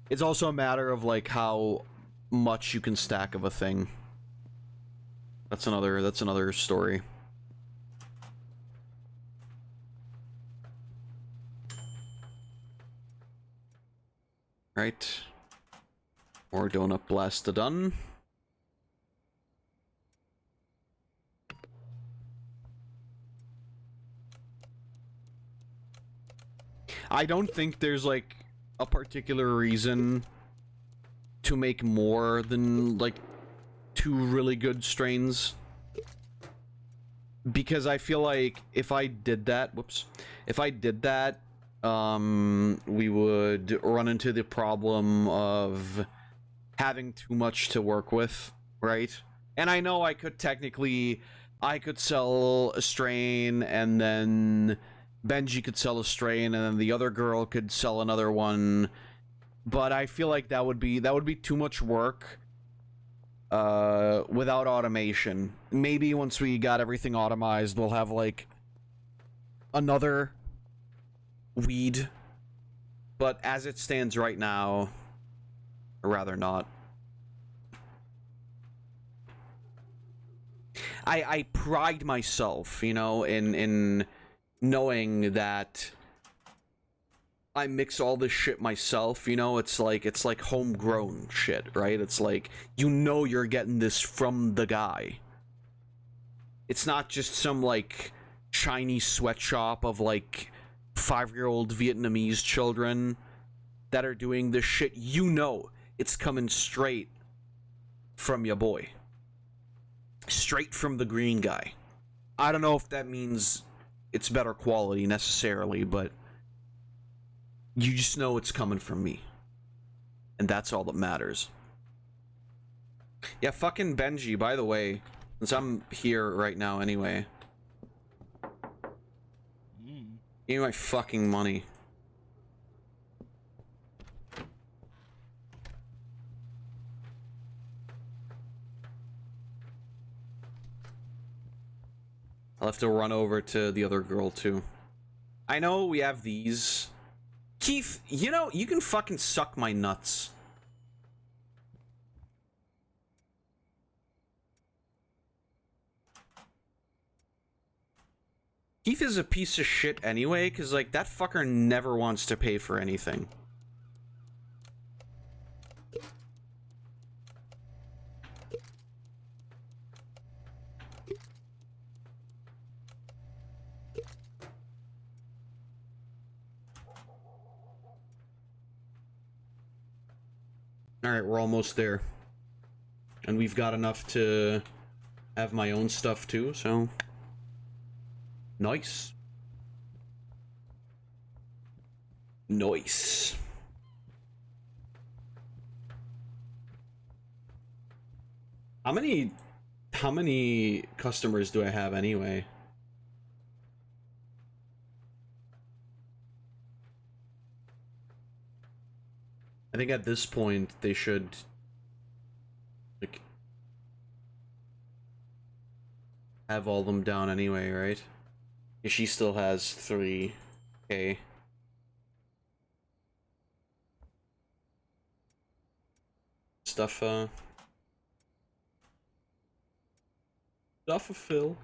It's also a matter of like how much you can stack of a thing. That's another story. Right. More donut blast done. I don't think there's like a particular reason to make more than like 2 really good strains, because I feel like if I did that, if I did that, we would run into the problem of having too much to work with, right? And I know I could sell a strain, and then Benji could sell a strain, and then the other girl could sell another one, but I feel like that would be too much work without automation. Maybe once we got everything automized, we'll have like another weed, but as it stands right now, or rather not. I pride myself, you know, in knowing that I mix all this shit myself, you know. It's like homegrown shit, right? It's like, you know, you're getting this from the guy. It's not just some like Chinese sweatshop of like 5-year-old Vietnamese children that are doing this shit. You know, it's coming straight from your boy. Straight from the green guy. I don't know if that means it's better quality necessarily, but you just know it's coming from me. And that's all that matters. Yeah, fucking Benji, by the way, since I'm here right now anyway. Give me my fucking money. I'll have to run over to the other girl too. I know we have these. Keith, you know, you can fucking suck my nuts. Keith is a piece of shit anyway, because, like, that fucker never wants to pay for anything. Alright, we're almost there. And we've got enough to have my own stuff too, so... Nice. Nice. How many customers do I have anyway? I think at this point they should like have all them down anyway, right? She still has 3K. Stuff fulfill.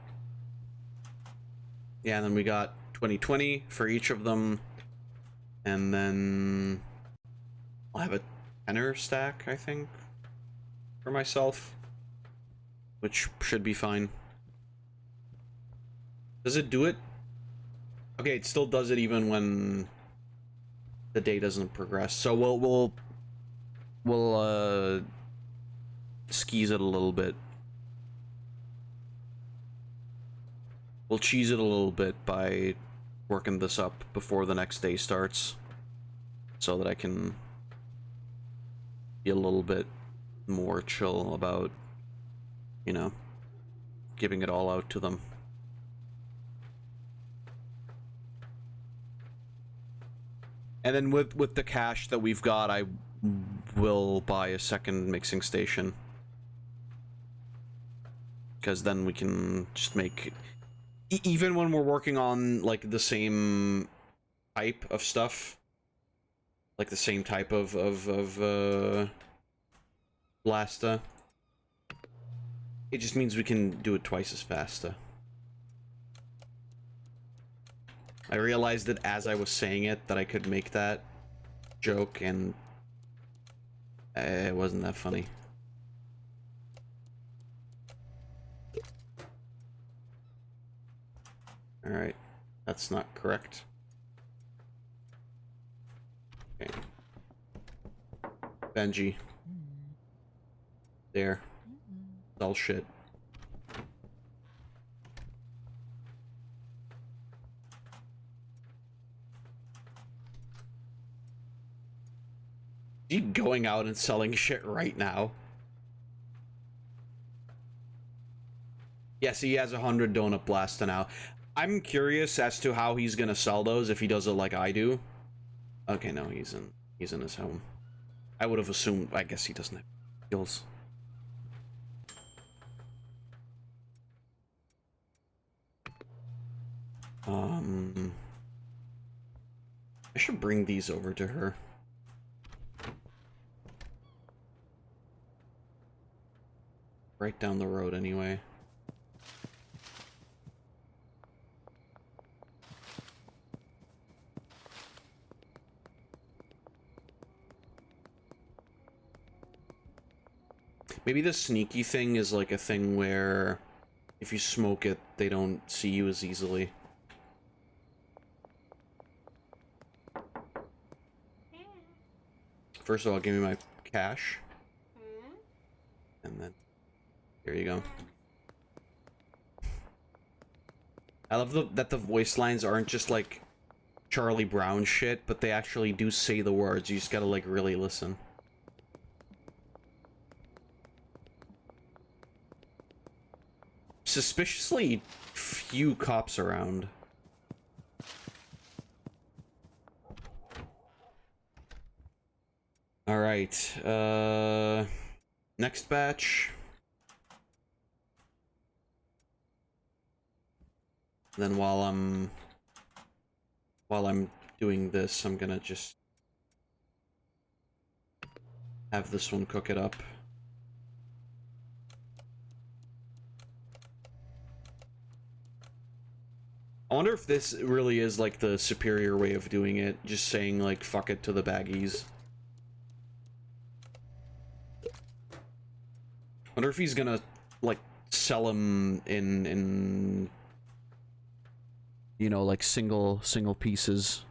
Yeah, and then we got 2020 for each of them, and then I'll have a tenner stack, I think, for myself, which should be fine. Does it do it? Okay, it still does it even when the day doesn't progress. So we'll skis it a little bit. We'll cheese it a little bit by working this up before the next day starts, so that I can be a little bit more chill about, you know, giving it all out to them. And then with the cash that we've got, I will buy a second mixing station, because then we can just make, even when we're working on like the same type of stuff, like the same type of blaster. It just means we can do it twice as faster. I realized that as I was saying it that I could make that joke, and it wasn't that funny. Alright, that's not correct. Okay. Benji. There. It's all shit. Is he going out and selling shit right now? Yes, he has 100 donut blaster now. I'm curious as to how he's gonna sell those if he does it like I do. Okay, no, he's in his home. I would have assumed. I guess he doesn't have skills. I should bring these over to her. Right down the road anyway. Maybe the sneaky thing is like a thing where if you smoke it, they don't see you as easily. First of all, give me my cash. And then, here you go. I love that the voice lines aren't just like Charlie Brown shit, but they actually do say the words. You just gotta like really listen. Suspiciously few cops around. All right. Next batch. Then while I'm doing this, I'm gonna just have this one cook it up. I wonder if this really is like the superior way of doing it, just saying like fuck it to the baggies. Wonder if he's gonna like sell them in you know, like single pieces.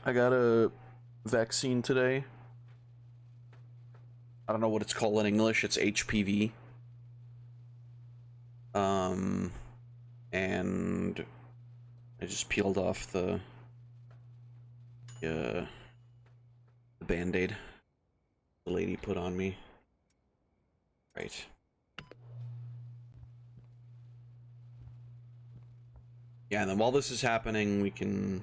I got a vaccine today. I don't know what it's called in English. It's HPV. And I just peeled off the band-aid the lady put on me. Right. Yeah, and then while this is happening, we can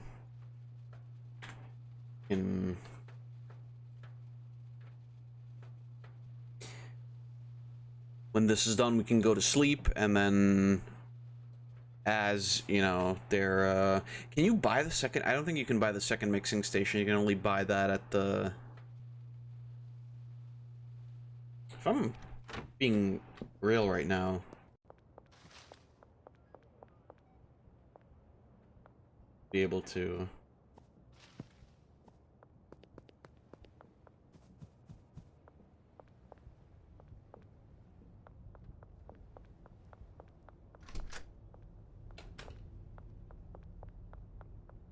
when this is done, we can go to sleep, and then as, you know, they're, can you buy the second? I don't think you can buy the second mixing station. You can only buy that at the... If I'm being real right now... Be able to...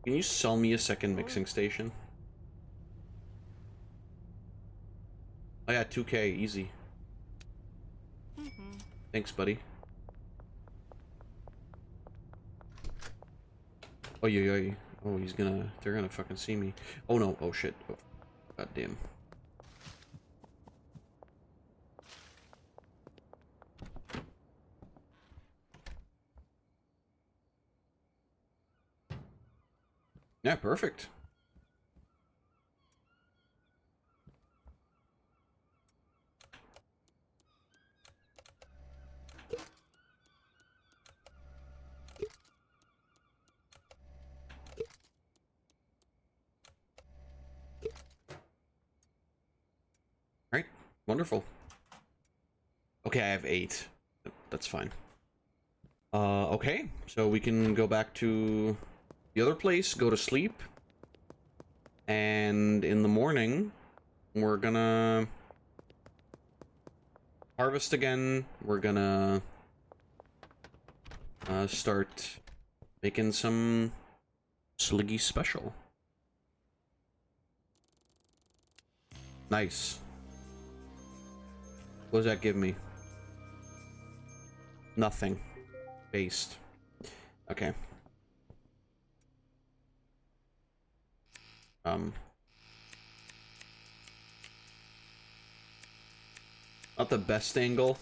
Can you sell me a second mixing station? Oh yeah, 2K, easy. Thanks, buddy. Oh, yeah. Oh, they're gonna fucking see me. Oh no, oh shit. Oh, god damn. Yeah, perfect. Alright, wonderful. Okay, I have 8. That's fine. Okay, so we can go back to the other place, go to sleep. And in the morning, we're gonna harvest again. We're gonna start making some Sliggy special. Nice. What does that give me? Nothing. Based. Okay. Not the best angle.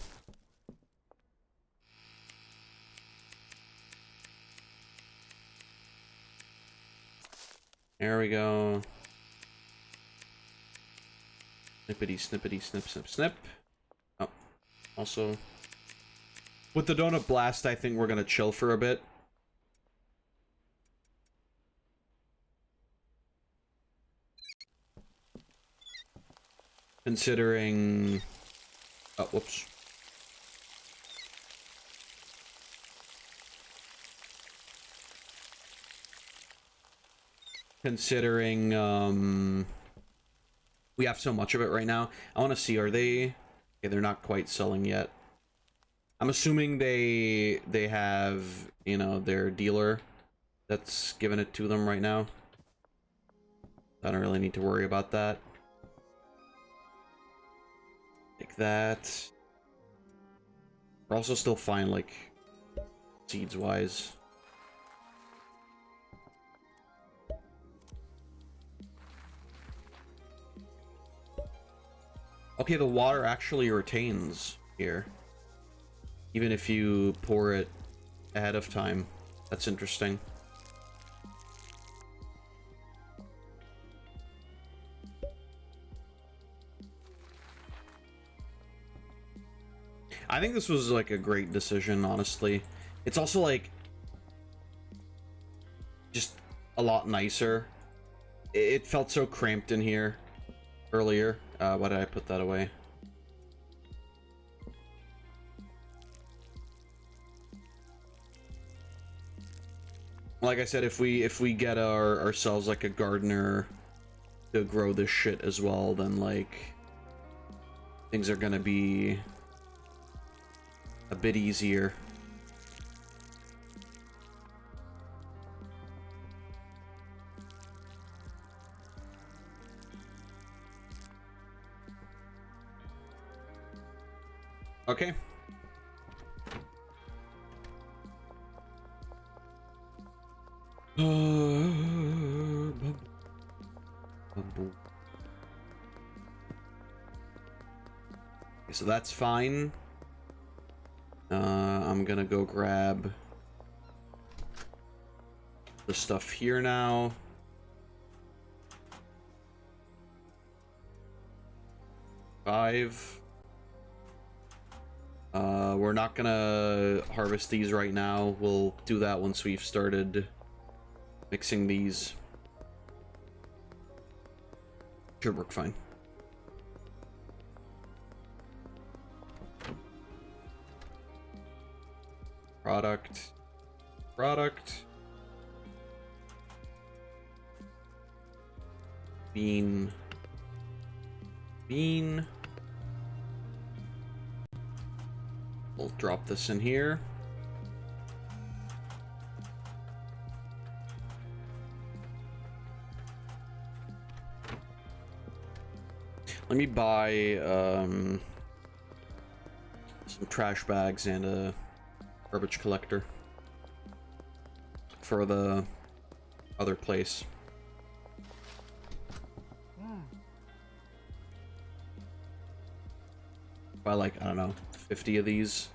There we go. Snippity, snippity, snip, snip, snip. Oh, also. With the donut blast, I think we're gonna chill for a bit. Considering... Oh, whoops. Considering, we have so much of it right now. I want to see, are they... Okay, they're not quite selling yet. I'm assuming they have, you know, their dealer that's giving it to them right now. I don't really need to worry about that. Like that. We're also still fine, like, seeds-wise. Okay, the water actually retains here. Even if you pour it ahead of time. That's interesting. I think this was like a great decision, honestly. It's also like just a lot nicer. It felt so cramped in here earlier. Why did I put that away? Like I said, if we get ourselves like a gardener to grow this shit as well, then like things are gonna be a bit easier. Okay. So that's fine. I'm gonna go grab the stuff here now. Five. We're not gonna harvest these right now. We'll do that once we've started mixing these. Should work fine. Product. Bean. We'll drop this in here. Let me buy some trash bags and a garbage collector for the other place. Buy like, I don't know, 50 of these.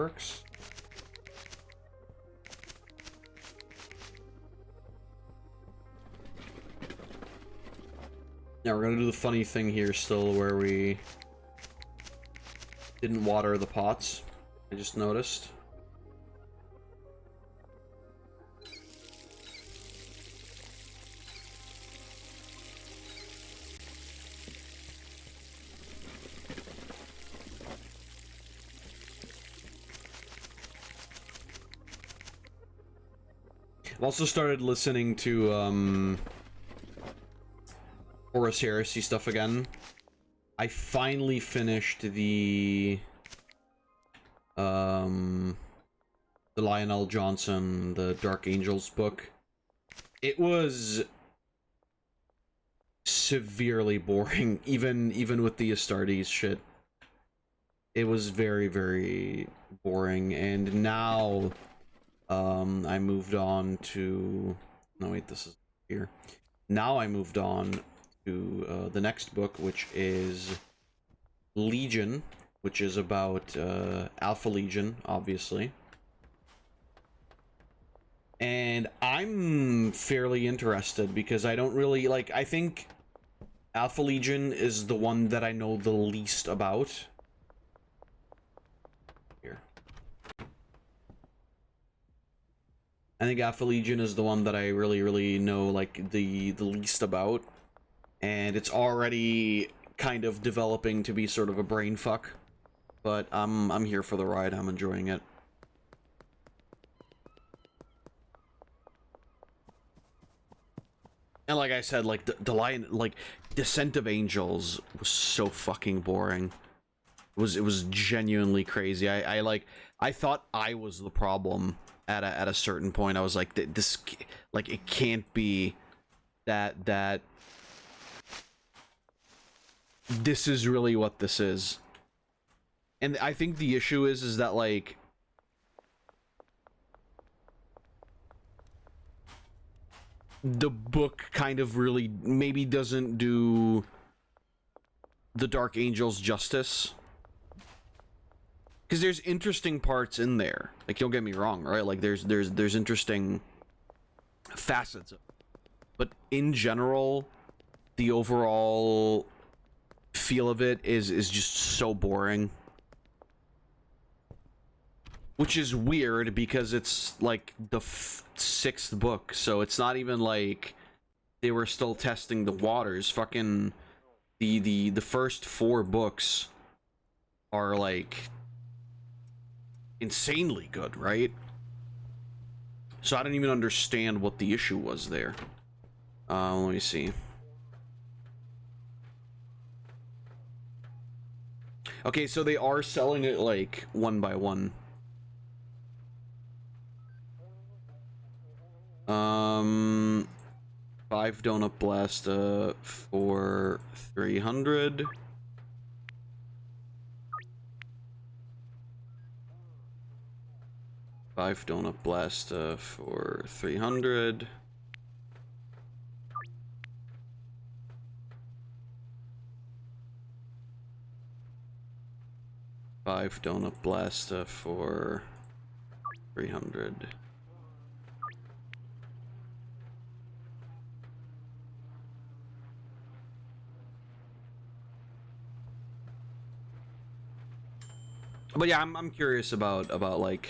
works. Now we're gonna do the funny thing here still where we didn't water the pots. I just noticed. I've also started listening to Horus Heresy stuff again. I finally finished the Lionel Johnson, the Dark Angels book. It was severely boring, even with the Astartes shit. It was very, very boring, and now I moved on to... No, wait, this is here. Now I moved on to the next book, which is Legion, which is about Alpha Legion, obviously. And I'm fairly interested because I don't really, like, I think Alpha Legion is the one that I know the least about. Here. I think Alpha Legion is the one that I really know, like, the least about. And it's already kind of developing to be sort of a brain fuck. But I'm here for the ride. I'm enjoying it. And like I said, like the Lion, like Descent of Angels was so fucking boring. It was genuinely crazy. I thought I was the problem at a certain point. I was like, this, like, it can't be that this is really what this is. And I think the issue is that, like, the book kind of really maybe doesn't do the Dark Angels justice. Because there's interesting parts in there. Like, don't get me wrong, right? Like, there's interesting facets of it. But in general, the overall feel of it is just so boring. Which is weird because it's like the sixth book, so it's not even like they were still testing the waters. Fucking the first 4 books are like insanely good, right? So I don't even understand what the issue was there. Let me see. Okay, so they are selling it like one by one. 5 Donut Blast for 300. Five Donut Blast for 300. Five Donut Blast for 300. But yeah, I'm curious about like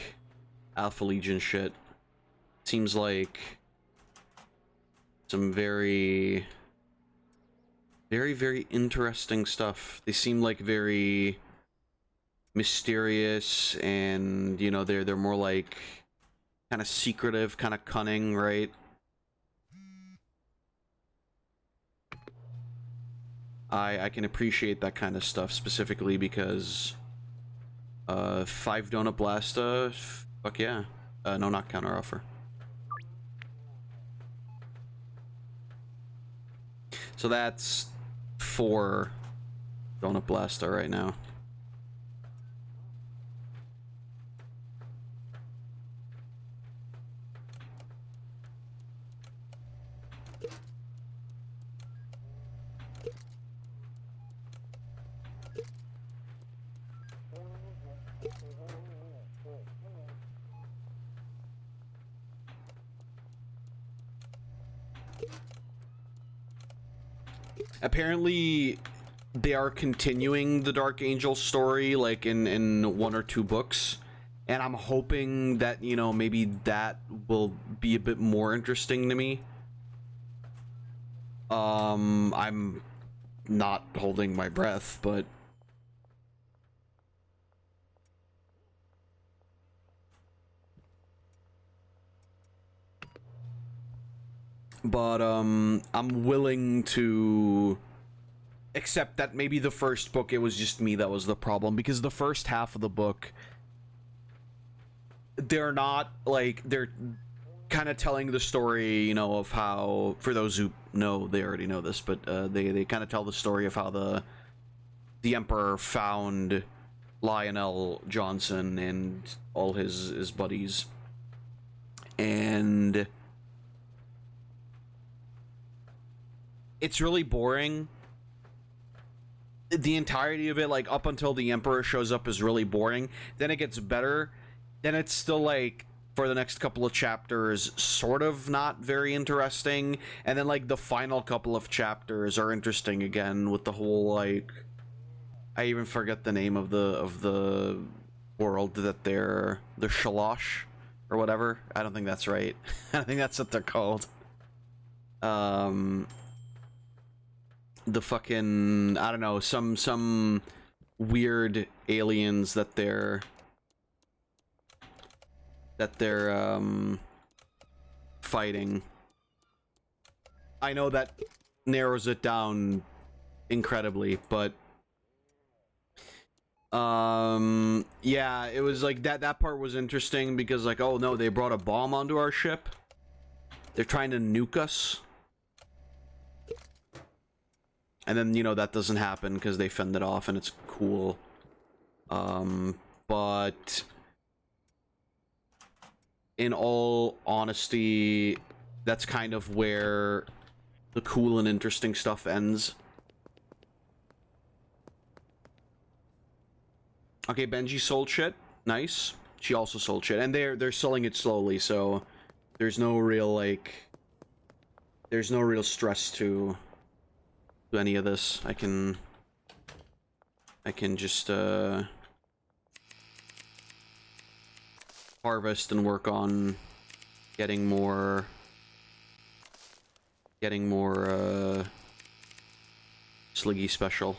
Alpha Legion shit. Seems like some very interesting stuff. They seem like very mysterious, and you know, they're more like kind of secretive, kind of cunning, right? I can appreciate that kind of stuff specifically because 5 Donut Blasta, fuck yeah. No, not counter offer. So that's 4 Donut Blasta right now. Apparently, they are continuing the Dark Angel story, like, in 1 or 2 books. And I'm hoping that, you know, maybe that will be a bit more interesting to me. I'm not holding my breath, but... I'm willing to accept that maybe the first book, it was just me that was the problem, because the first half of the book, they're not, like, they're kind of telling the story, you know, of how, for those who know, they already know this, but they kind of tell the story of how the Emperor found Lionel Johnson and all his buddies, and it's really boring. The entirety of it, like, up until the Emperor shows up, is really boring. Then it gets better. Then it's still, like, for the next couple of chapters, sort of not very interesting. And then, like, the final couple of chapters are interesting again, with the whole, like... I even forget the name of the world that they're... The Shalosh, or whatever. I don't think that's right. I think that's what they're called. The fucking, I don't know, some weird aliens that they're fighting. I know that narrows it down incredibly, but yeah, it was like that part was interesting because, like, oh no, they brought a bomb onto our ship. They're trying to nuke us. And then, you know, that doesn't happen because they fend it off and it's cool. But in all honesty, that's kind of where the cool and interesting stuff ends. Okay, Benji sold shit. Nice. She also sold shit. And they're selling it slowly, so there's no real, like... There's no real stress to any of this. I can just harvest and work on getting more Sliggy special.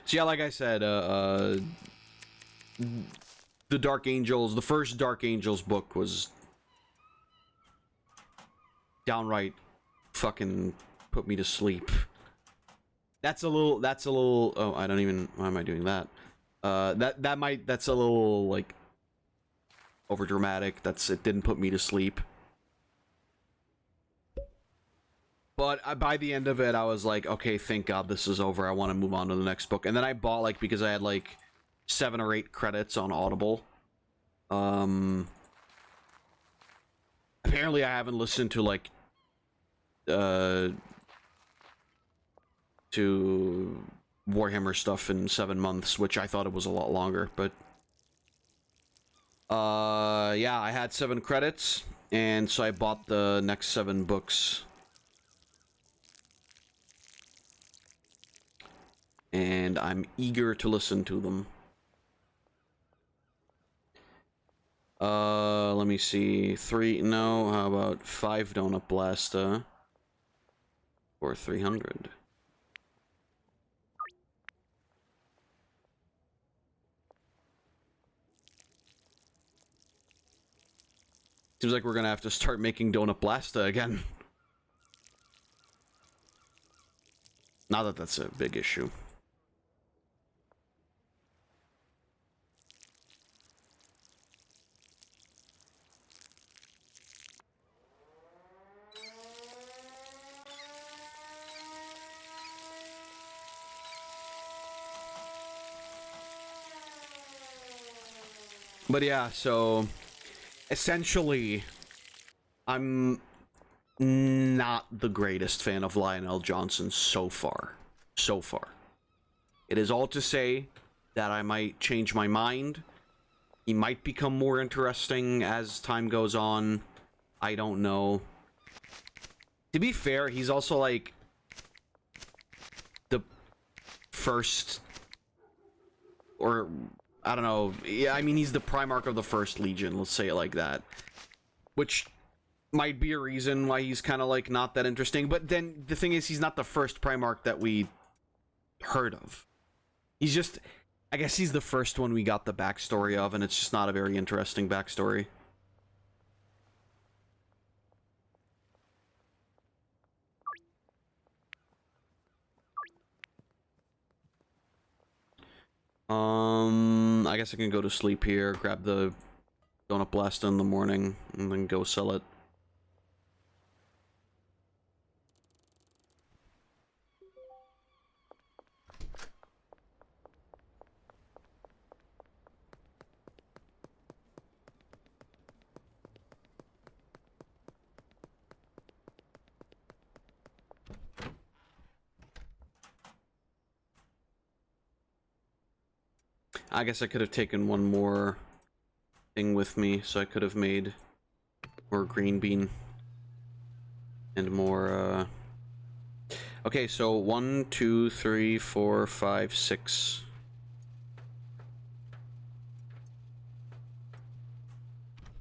So yeah, like I said, the Dark Angels, the first Dark Angels book was downright fucking put me to sleep. That's a little, oh, I don't even, why am I doing that? That's a little, like, over dramatic. It didn't put me to sleep. But by the end of it, I was like, okay, thank God this is over. I want to move on to the next book. And then I bought, like, because I had, like, 7 or 8 credits on Audible. Apparently I haven't listened to, like, to Warhammer stuff in 7 months, which I thought it was a lot longer, but yeah, I had 7 credits, and so I bought the next 7 books. And I'm eager to listen to them. Let me see. 3, no, how about 5 Donut Blasta? Or 300. Seems like we're gonna have to start making Donut Blasta again. Not that that's a big issue. But yeah, so essentially, I'm not the greatest fan of Lionel Johnson so far. So far. It is all to say that I might change my mind He might become more interesting as time goes on. I don't know. To be fair, he's also like the first, or I don't know. Yeah, I mean, he's the Primarch of the First Legion, let's say it like that. Which might be a reason why he's kind of like not that interesting. But then the thing is, he's not the first Primarch that we heard of. He's just, I guess he's the first one we got the backstory of, and it's just not a very interesting backstory. I guess I can go to sleep here, grab the Donut Blast in the morning, and then go sell it. I guess I could have taken one more thing with me, so I could have made more green bean and more, Okay, so 1, 2, 3, 4, 5, 6.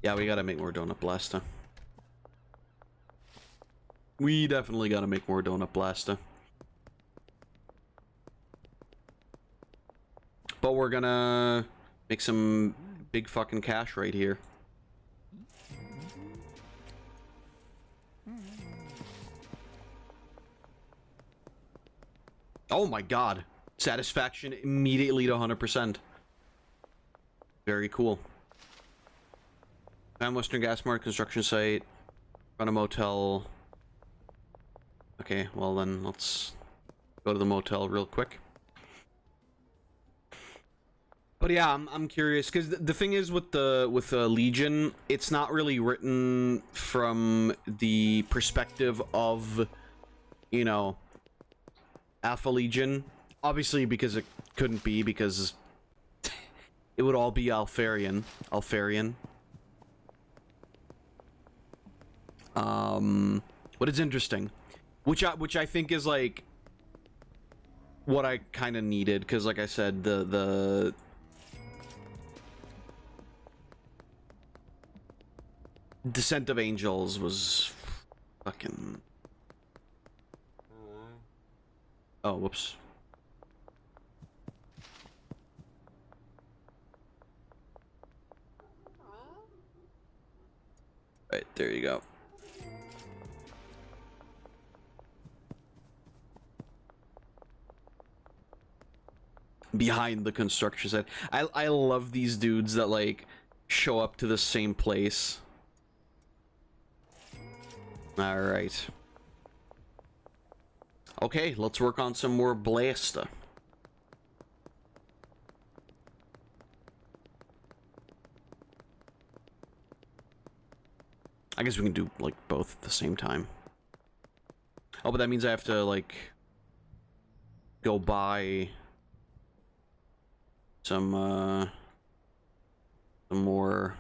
Yeah, we gotta make more Donut Blasta. We definitely gotta make more Donut Blasta. But we're gonna make some big fucking cash right here. Oh my god. Satisfaction immediately to 100%. Very cool. Van Western Gas Mart construction site. Run a motel. Okay, well then let's go to the motel real quick. But yeah, I'm curious because the thing is with the Legion, it's not really written from the perspective of, you know, Alpha Legion. Obviously, because it couldn't be, because it would all be Alfarian. But it's interesting, which I think is like what I kind of needed, because like I said, the Descent of Angels was fucking... Oh, whoops. Right, there you go. Behind the construction site. I love these dudes that like show up to the same place. Alright. Okay, let's work on some more Blasta. I guess we can do, like, both at the same time. Oh, but that means I have to, like, go buy some more...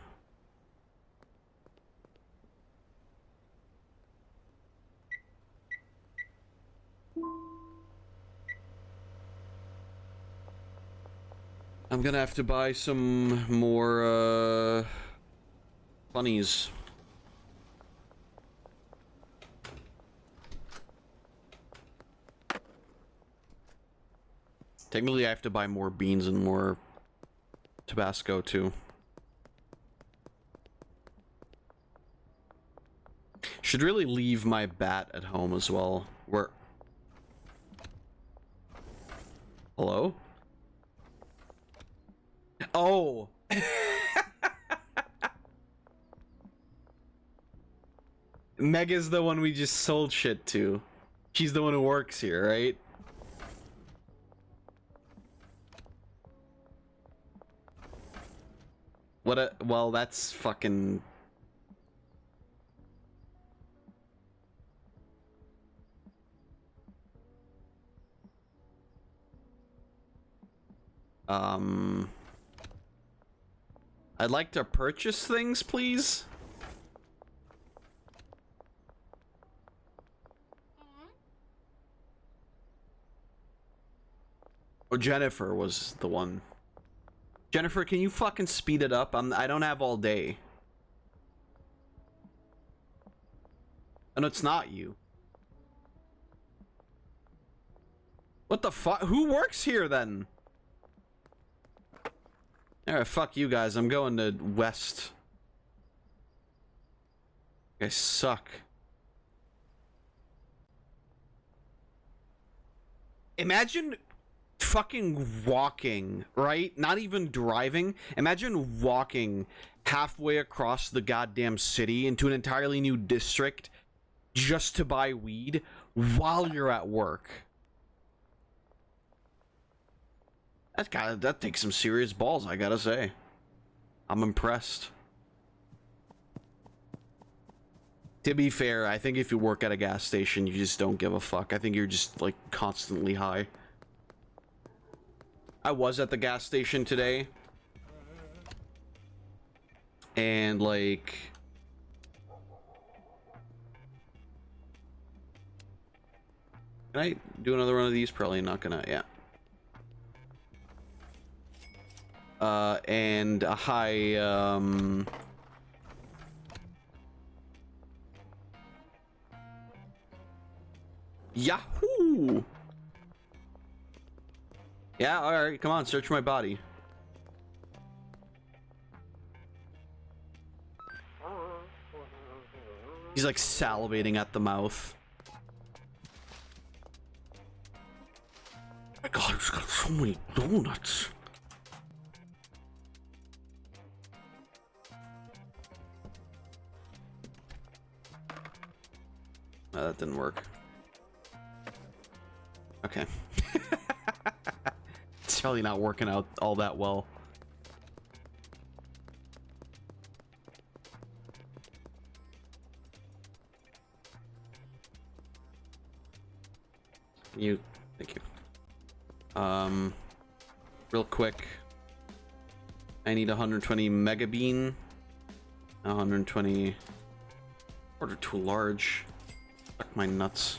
I'm gonna have to buy some more, bunnies. Technically, I have to buy more beans and more Tabasco, too. Should really leave my bat at home as well. Where... Hello? Oh! Mega's the one we just sold shit to. She's the one who works here, right? What a... Well, that's fucking... I'd like to purchase things, please. Oh, Jennifer was the one. Jennifer, can you fucking speed it up? I don't have all day. And it's not you. What the fuck? Who works here then? Alright, fuck you guys. I'm going to West. You guys suck. Imagine fucking walking, right? Not even driving. Imagine walking halfway across the goddamn city into an entirely new district just to buy weed while you're at work. That takes some serious balls, I gotta say. I'm impressed. To be fair, I think if you work at a gas station, you just don't give a fuck. I think you're just, like, constantly high. I was at the gas station today. And, like... Can I do another one of these? Probably not gonna, yeah. And a high, Yahoo! Yeah, alright, come on, search my body. He's like salivating at the mouth. Oh my god, he's got so many donuts. That didn't work. Okay. It's probably not working out all that well. Thank you. Real quick. I need 120 mega bean. 120. Order too large. Fuck my nuts.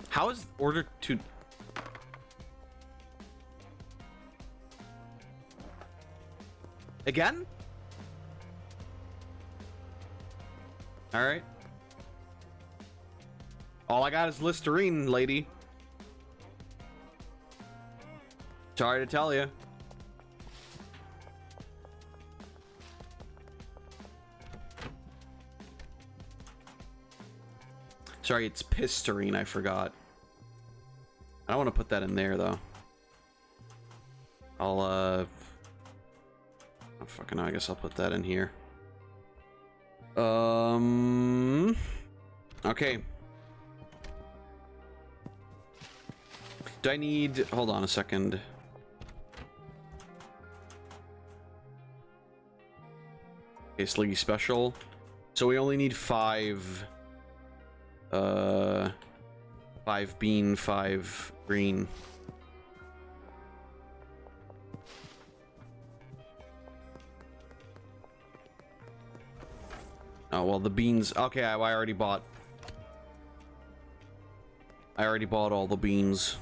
How is order to... Again? Alright. All I got is Listerine, lady. Sorry to tell you. Sorry, it's Pisterine, I forgot. I don't want to put that in there, though. I'll, oh, fucking, I guess I'll put that in here. Okay. Do I need... Hold on a second. Okay, Sliggy Special. So we only need 5... 5 bean, 5 green. Oh, well, the beans... Okay, I already bought... I already bought all the beans.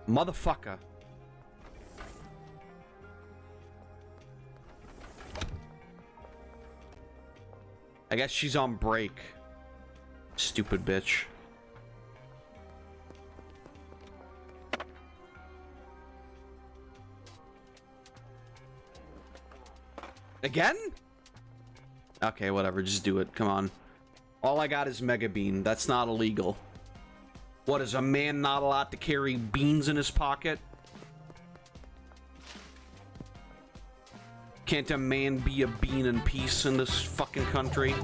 Motherfucker. I guess she's on break. Stupid bitch. Again? Okay, whatever. Just do it. Come on. All I got is Mega Bean. That's not illegal. What, is a man not allowed to carry beans in his pocket? Can't a man be a bean in peace in this fucking country?